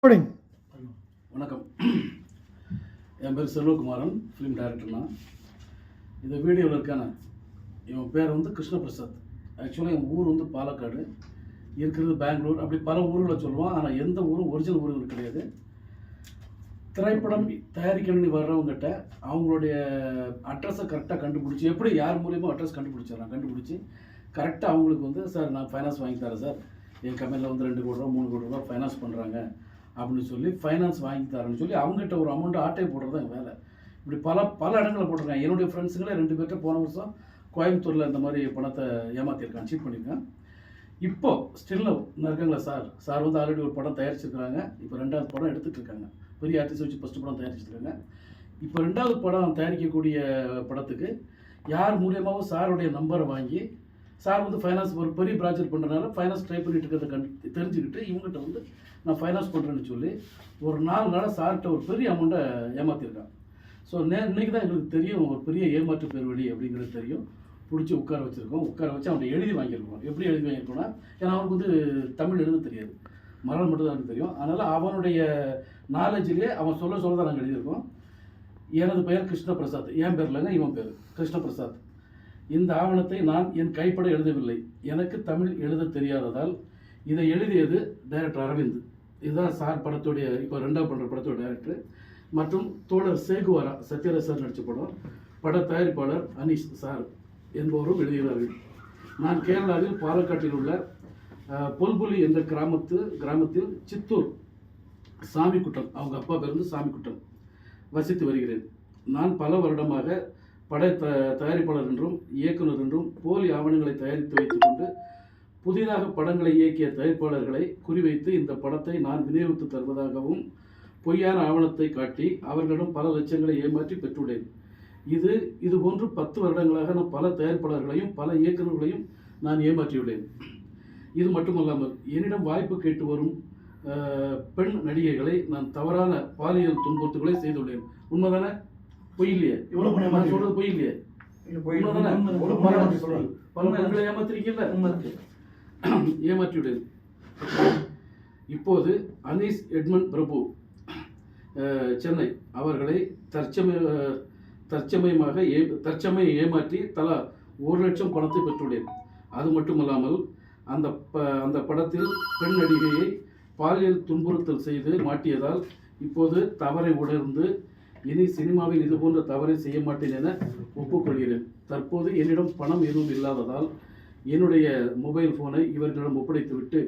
வணக்கம். என் பேர் செல்வகுமாரன், ஃபிலிம் டைரக்டர்னா. இந்த வீடியோவில் இருக்கான இவன் பேர் வந்து கிருஷ்ணபிரசாத். ஆக்சுவலாக என் ஊர் வந்து பாலக்காடு, இருக்கிறது பெங்களூர். அப்படி பல ஊர்களை சொல்லுவான். ஆனால் எந்த ஊரும் ஒரிஜினல் ஊர்கள் கிடையாது. திரைப்படம் தயாரிக்கணும்னு வர்றவங்ககிட்ட அவங்களுடைய அட்ரஸை கரெக்டாக கண்டுபிடிச்சி, எப்படி யார் மூலியமாக அட்ரஸ் கண்டுபிடிச்சி கரெக்டாக அவங்களுக்கு வந்து, சார் நான் ஃபைனான்ஸ் வாங்கி தரேன் சார், என் கம்பெனியில் வந்து 2 கோடி ரூபா 3 கோடி ரூபா ஃபைனான்ஸ் பண்ணுறாங்க அப்படின்னு சொல்லி ஃபைனான்ஸ் வாங்கி தரேன்னு சொல்லி அவங்ககிட்ட ஒரு அமௌண்ட்டு ஆட்டை போடுறது தான் என் வேலை. இப்படி பல இடங்களில் போட்டிருக்கேன். என்னுடைய ஃப்ரெண்ட்ஸுங்களே 2 பேர்கிட்ட போன வருஷம் கோயம்புத்தூரில் இந்த மாதிரி பணத்தை ஏமாற்றிருக்கான், சீட் பண்ணியிருக்கான். இப்போது ஸ்டில்ல இருக்காங்களா சார் வந்து ஆல்ரெடி ஒரு படம் தயாரிச்சிருக்கிறாங்க. இப்போ 2வது படம் எடுத்துகிட்டு இருக்காங்க. பெரிய ஆர்டிஸ்ட் வச்சு ஃபஸ்ட்டு படம் தயாரிச்சிருக்காங்க. இப்போ 2வது படம் தயாரிக்கக்கூடிய படத்துக்கு யார் மூலியமாகவும் சாருடைய நம்பரை வாங்கி, சார் வந்து ஃபைனான்ஸ் ஒரு பெரிய ப்ராஜெக்ட் பண்ணுறதுனால ஃபைனான்ஸ் ட்ரை பண்ணிட்டு இருக்கிறத தெரிஞ்சுக்கிட்டு இவங்ககிட்ட வந்து நான் ஃபைனான்ஸ் பண்ணுறேன்னு சொல்லி ஒரு 4 நாளாக சார்கிட்ட ஒரு பெரிய அமௌண்ட்டை ஏமாற்றிருக்கான். ஸோ இன்றைக்கி தான் எங்களுக்கு தெரியும் ஒரு பெரிய ஏமாற்று பேர் வழி அப்படிங்கிறது தெரியும். பிடிச்சி உட்கார வச்சு அவன்கிட்ட எழுதி வாங்கியிருக்கோம். எப்படி எழுதி வாங்கியிருக்கோன்னா, ஏன்னா அவனுக்கு வந்து தமிழ் எழுத தெரியாது, மரம் மட்டும் தான் எனக்கு தெரியும். அதனால் அவனுடைய நாலேஜிலே அவன் சொல்ல தான் நாங்கள் எழுதியிருக்கோம். எனது பெயர் கிருஷ்ணபிரசாத், என் பேர் இல்லைங்க, இவன் பேர் கிருஷ்ணபிரசாத். இந்த ஆவணத்தை நான் என் கைப்பட எழுதவில்லை. எனக்கு தமிழ் எழுத தெரியாததால் இதை எழுதியது டைரக்டர் அரவிந்த். இதுதான் சார் படத்துடைய இப்போ 2வது பண்ணுற படத்தோட டைரக்டர். மற்றும் தோழர் சேகுவாரா, சத்யராஜ் சார் நடித்த பட தயாரிப்பாளர் அனீஷ் சார் என்பவரும் எழுதுகிறார்கள். நான் கேரளாவில் பாலக்காட்டில் உள்ள பொல்புலி என்ற கிராமத்தில் சித்தூர் சாமிக்குட்டம், அவங்க அப்பா பேர் வந்து சாமிக்குட்டம், வசித்து வருகிறேன். நான் பல வருடமாக பட தயாரிப்பாளர் என்றும் இயக்குனர் என்றும் போலி ஆவணங்களை தயாரித்து வைத்துக்கொண்டு புதிதாக படங்களை இயக்கிய தயாரிப்பாளர்களை குறிவைத்து இந்த படத்தை நான் விநியோகித்து தருவதாகவும் பொய்யான ஆவணத்தை காட்டி அவர்களிடம் பல லட்சங்களை ஏமாற்றி பெற்றுள்ளேன். இது போன்று 10 வருடங்களாக நான் பல தயாரிப்பாளர்களையும் பல இயக்குநர்களையும் நான் ஏமாற்றியுள்ளேன். இது மட்டுமல்லாமல் என்னிடம் வாய்ப்பு கேட்டு வரும் பெண் நடிகைகளை நான் தவறான பாலியல் துன்புறுத்துகளை செய்துள்ளேன். உண்மைதானே? பொய் இல்லையே? நான் சொல்றது பொய் இல்லையே? பல பெண்களை ஏமாத்திருக்கீங்களா? ஏமாற்றியுள்ளேன். இப்போது அனீஸ் எட்மண்ட் பிரபு சென்னை அவர்களை தற்சமயம் ஏமாற்றி தலா 1 லட்சம் பணத்தை பெற்றுள்ளேன். அது மட்டுமல்லாமல் அந்த படத்தில் பெண் நடிகையை பாலியல் துன்புறுத்தல் செய்து மாட்டியதால் இப்போது தவறை உணர்ந்து இனி சினிமாவில் இதுபோன்ற தவறை செய்ய மாட்டேன் என ஒப்புக்கொள்கிறேன். தற்போது என்னிடம் பணம் எதுவும் இல்லாததால் என்னுடைய மொபைல் ஃபோனை இவர்களிடம் ஒப்படைத்துவிட்டு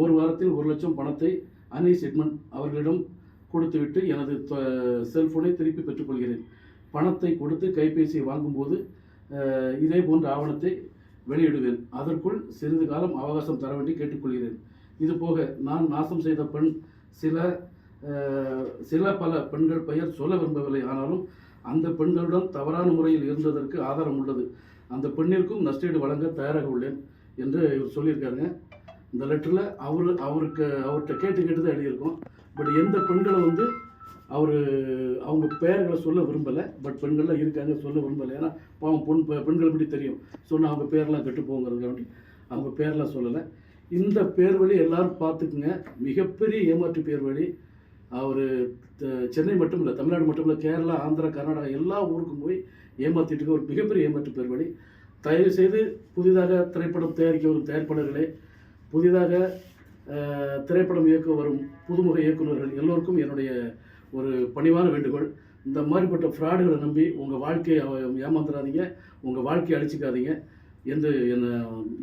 1 வாரத்தில் 1 லட்சம் பணத்தை அனீஸ் எட்மண்ட் அவர்களிடம் கொடுத்துவிட்டு எனது செல்ஃபோனை திருப்பி பெற்றுக்கொள்கிறேன். பணத்தை கொடுத்து கைபேசியை வாங்கும்போது இதே போன்ற ஆவணத்தை வெளியிடுவேன். அதற்குள் சிறிது காலம் அவகாசம் தர வேண்டி கேட்டுக்கொள்கிறேன். இதுபோக நான் நாசம் செய்த பெண் பல பெண்கள் பெயர் சொல்ல விரும்பவில்லை. ஆனாலும் அந்த பெண்களுடன் தவறான முறையில் இருந்ததற்கு ஆதாரம் உள்ளது. அந்த பெண்ணிற்கும் நஷ்டஈடு வழங்க தயாராக உள்ளேன் என்று இவர் சொல்லியிருக்காருங்க. இந்த லெட்டரில் அவர்கிட்ட கேட்டு தான் எழுதியிருக்கோம். பட் எந்த பெண்களை வந்து அவங்க பெயர்களை சொல்ல விரும்பலை. பட் பெண்கள்லாம் இருக்காங்க, சொல்ல விரும்பலை. ஏன்னா பாவம் பெண்கள் பற்றி தெரியும், சொன்னால் அவங்க பேரெலாம் கெட்டு போங்கிறதுக்காண்டி அவங்க பேரெலாம் சொல்லலை. இந்த பேர் வழி எல்லாரும் பார்த்துக்குங்க. மிகப்பெரிய ஏமாற்று பேர் வழி. அவர் சென்னை மட்டும் இல்லை, தமிழ்நாடு மட்டும் இல்லை, கேரளா, ஆந்திரா, கர்நாடகா எல்லா ஊருக்கும் போய் ஏமாற்றிட்டு இருக்க ஒரு மிகப்பெரிய ஏமாற்று பேர் வழி. தயவுசெய்து புதிதாக திரைப்படம் தயாரிக்க வரும் தயாரிப்பாளர்களே, புதிதாக திரைப்படம் இயக்க வரும் புதுமுக இயக்குநர்கள் எல்லோருக்கும் என்னுடைய ஒரு பணிவான வேண்டுகோள். இந்த மாதிரிப்பட்ட ஃப்ராடுகளை நம்பி உங்கள் வாழ்க்கையை ஏமாந்துடாதீங்க, உங்கள் வாழ்க்கையை அழிச்சிக்காதீங்க என்று என்னை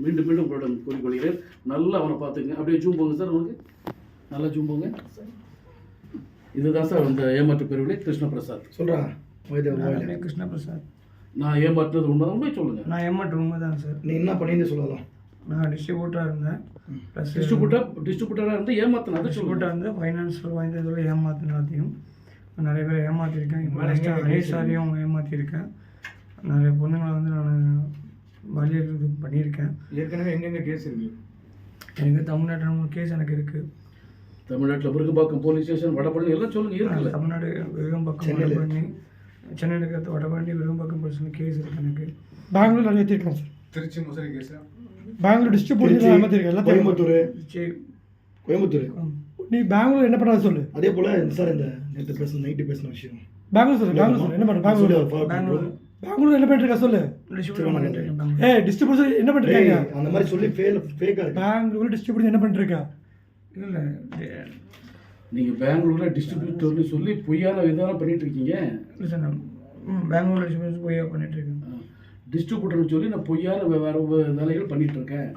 மீண்டும் உங்களிடம் கூறிக்கொள்கிறேன். நல்லா அவனை பார்த்துங்க. அப்படியே ஜூம் போங்க சார், அவனுக்கு நல்லா ஜூம் போங்க. இதுதான் சார் அந்த ஏமாற்று பேர்வழி கிருஷ்ணபிரசாத். சொல்கிறான் கிருஷ்ணபிரசாத். நான் ஏமாற்றுறது உண்மை சொல்லுங்கள். நான் ஏமாற்று உண்மை தான் சார். நீ என்ன பண்ணின்னு சொல்லலாம்? நான் டிஸ்ட்ரிபியூட்டராக இருந்தேன். ப்ளஸ் டிஸ்ட்ரிபியூட்டராக இருந்து ஏமாத்தினா டிஸ்ட்ரிபியூட்டராக இருந்து ஃபைனான்ஸில் வாய்ந்ததில் ஏமாத்தினாத்தையும் நிறைய பேர் ஏமாற்றிருக்கேன். இப்போ அனீஷாரையும் ஏமாற்றிருக்கேன். நிறைய பொண்ணுங்களை வந்து நான் வழியில் இது பண்ணியிருக்கேன். ஏற்கனவே எங்கெங்கே கேஸ் இருக்குது? எனக்கு தமிழ்நாட்டில் 3 கேஸ் எனக்கு இருக்குது. தமிழ்நாட்டில் விருகம்பாக்கம் போலீஸ் ஸ்டேஷன், வடபழனி எல்லாம் சொல்லுங்கள் இருக்குல்ல? தமிழ்நாடு விருகம்பாக்கம், வடபழனி, சென்னையில் இருக்கிற வடபழனி விருகம்பாக்கம் போலீஸ் கேஸ் இருக்குது எனக்கு. பெங்களூர் நிறைய ஏற்றிருக்கேன் sir. Trichy Musiri case, Bangalore distributor ஏமாற்றிருக்கேன். கோயம்புத்தூர் நீ பெங்களூர் என்ன பண்ணுறது சொல்லு. அதே போல் சார் இந்த நேற்று நைட்டு பேசின விஷயம் பெங்களூர் சொல்லு. என்ன பண்ணுற பெங்களூர் என்ன பண்ணிட்டு இருக்கா சொல்லு. டிஸ்ட்ரிபியூட்டர் என்ன பண்ணிருக்காங்க அந்த மாதிரி சொல்லி ஃபேக்காக இருக்கு. பெங்களூர் டிஸ்ட்ரிபியூட்டர் என்ன பண்ணிட்டு இருக்கா? இல்லை நீங்கள் பெங்களூரில் டிஸ்ட்ரிபியூட்டர்னு சொல்லி பொய்யான விதம் பண்ணிட்டு இருக்கீங்க. இல்லை சார் நான் பெங்களூர் டிஸ்ட்ரிபியூட்டர் பொய்யா பண்ணிட்டு இருக்கேன். டிஸ்ட்ரிபியூட்டர்னு சொல்லி நான் பொய்யான வேறு வேலைகள் பண்ணிட்டு இருக்கேன்.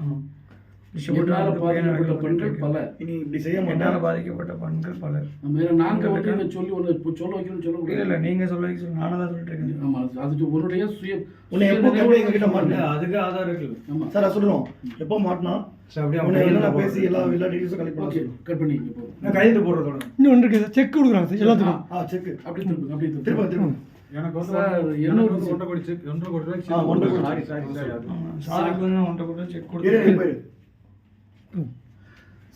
டிஸ்ட்ரிபியூட்டர் பாதிக்கப்பட்ட பெண்கள் பல. இனி இப்படி செய்ய என்னால் பாதிக்கப்பட்ட பெண்கள் பலர். நாங்கள் வந்து இதை சொல்லி ஒன்று சொல்ல வைக்கணும்னு சொல்ல முடியாது. இல்லை நீங்கள் சொல்ல வைக்க சொல்லி நானும் தான் சொல்லிட்டு இருக்கேன். ஆமாம், அது உன்னுடைய உன்னை எப்போ எங்ககிட்ட மாட்டேன் அதுக்கு ஆதாரம் இருக்குது. ஆமாம் சார் அதை சொல்லுவோம். எப்போ மாட்டினா அப்படியே எல்லாம் பேசி எல்லா டீட்டெயில்ஸும் கலெக்ட் பண்ணி கட் பண்ணி இப்போ நான் கையெழுத்து போடுறதோட இன்னும் ஒன்று இருக்குது சார். செக் கொடுக்குறாங்க சார் எல்லாத்துக்கும். செக் அப்படி திரும்ப அப்படி திரும்ப திரும்ப எனக்கு வந்து சார், என்னோட 1.5 கோடி செக் 1.5 கோடி ரூபாய் செக் 1.5 கோடி. சாரி சாருக்கு வந்து 1.5 கோடி செக் கொடுத்து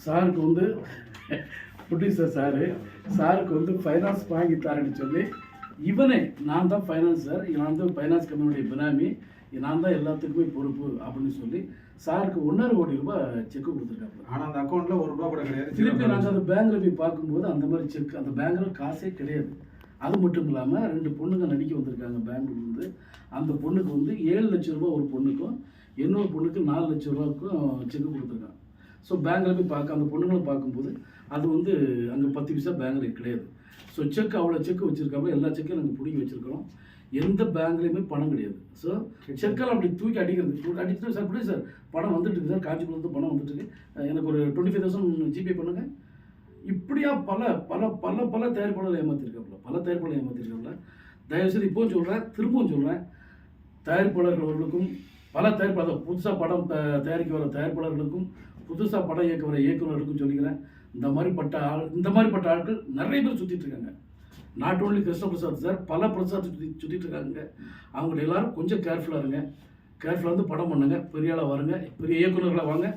சாருக்கு வந்து ப்ரொடியூசர் சாருக்கு வந்து ஃபைனான்ஸ் வாங்கி தரேன்னு சொல்லி இவனே நான் தான் ஃபைனான்ஸ் சார், நான் வந்து ஃபைனான்ஸ் கம்பெனியுடைய பினாமி, நான் தான் எல்லாத்துக்குமே பொறுப்பு அப்படின்னு சொல்லி சாருக்கு 1.5 கோடி ரூபாய் செக் கொடுத்துருக்காங்க. ஆனால் அந்த அக்கௌண்ட்டில் 1 ரூபா கூட கிடையாது. திருப்பி நாங்கள் அந்த பேங்க்கில் போய் பார்க்கும்போது அந்த மாதிரி செக் அந்த பேங்க்கில் காசே கிடையாது. அது மட்டும் இல்லாமல் 2 பொண்ணுங்க நடிக்க வந்திருக்காங்க பெங்களூர்லேருந்து. அந்த பொண்ணுக்கு வந்து 7 லட்சம் ரூபா ஒரு பொண்ணுக்கும், இன்னொரு பொண்ணுக்கு 4 லட்சம் ரூபாய்க்கும் செக் கொடுத்துருக்காங்க. ஸோ பேங்கில் போய் பார்க்க அந்த பொண்ணுங்களை பார்க்கும்போது அது வந்து அங்கே 10 பைசா பேங்கில் கிடையாது. ஸோ செக் அவ்வளோ செக் வச்சுருக்காங்க. எல்லா செக்கையும் நாங்கள் பிடிங்கி வச்சுருக்கிறோம். எந்த பேங்க்லேயுமே பணம் கிடையாது. ஸோ செக்கெல்லாம் அப்படி தூக்கி அடிச்சுட்டு சார் இப்படி சார் பணம் வந்துட்டு இருக்கு சார், காஞ்சிபுரத்து பணம் வந்துட்டு இருக்கு, எனக்கு ஒரு 25,000 ஜிபே பண்ணுங்கள். இப்படியா பல பல பல பல தயாரிப்பாளர்கள் ஏமாற்றிருக்காப்புல. தயவுசெய்து இப்போவும் சொல்கிறேன், திரும்பவும் சொல்கிறேன், தயாரிப்பாளர்களுக்கும் பல தயாரிப்பாளர் புதுசாக படம் தயாரிக்க வர தயாரிப்பாளர்களுக்கும் புதுசாக படம் இயக்க வர இயக்குநர்களுக்கும் சொல்லிக்கிறேன், இந்த மாதிரிப்பட்ட ஆட்கள் நிறைய பேர் சுற்றிட்டு இருக்காங்க. Not only Krishna Prasad sir, பல பிரசாத் சுற்றிட்டு இருக்காங்க. அவங்க எல்லாரும் கொஞ்சம் கேர்ஃபுல்லாக இருங்க. கேர்ஃபுல்லாக வந்து படம் பண்ணுங்க, பெரிய ஆளாக வாருங்க, பெரிய இயக்குநர்களாக வாங்க.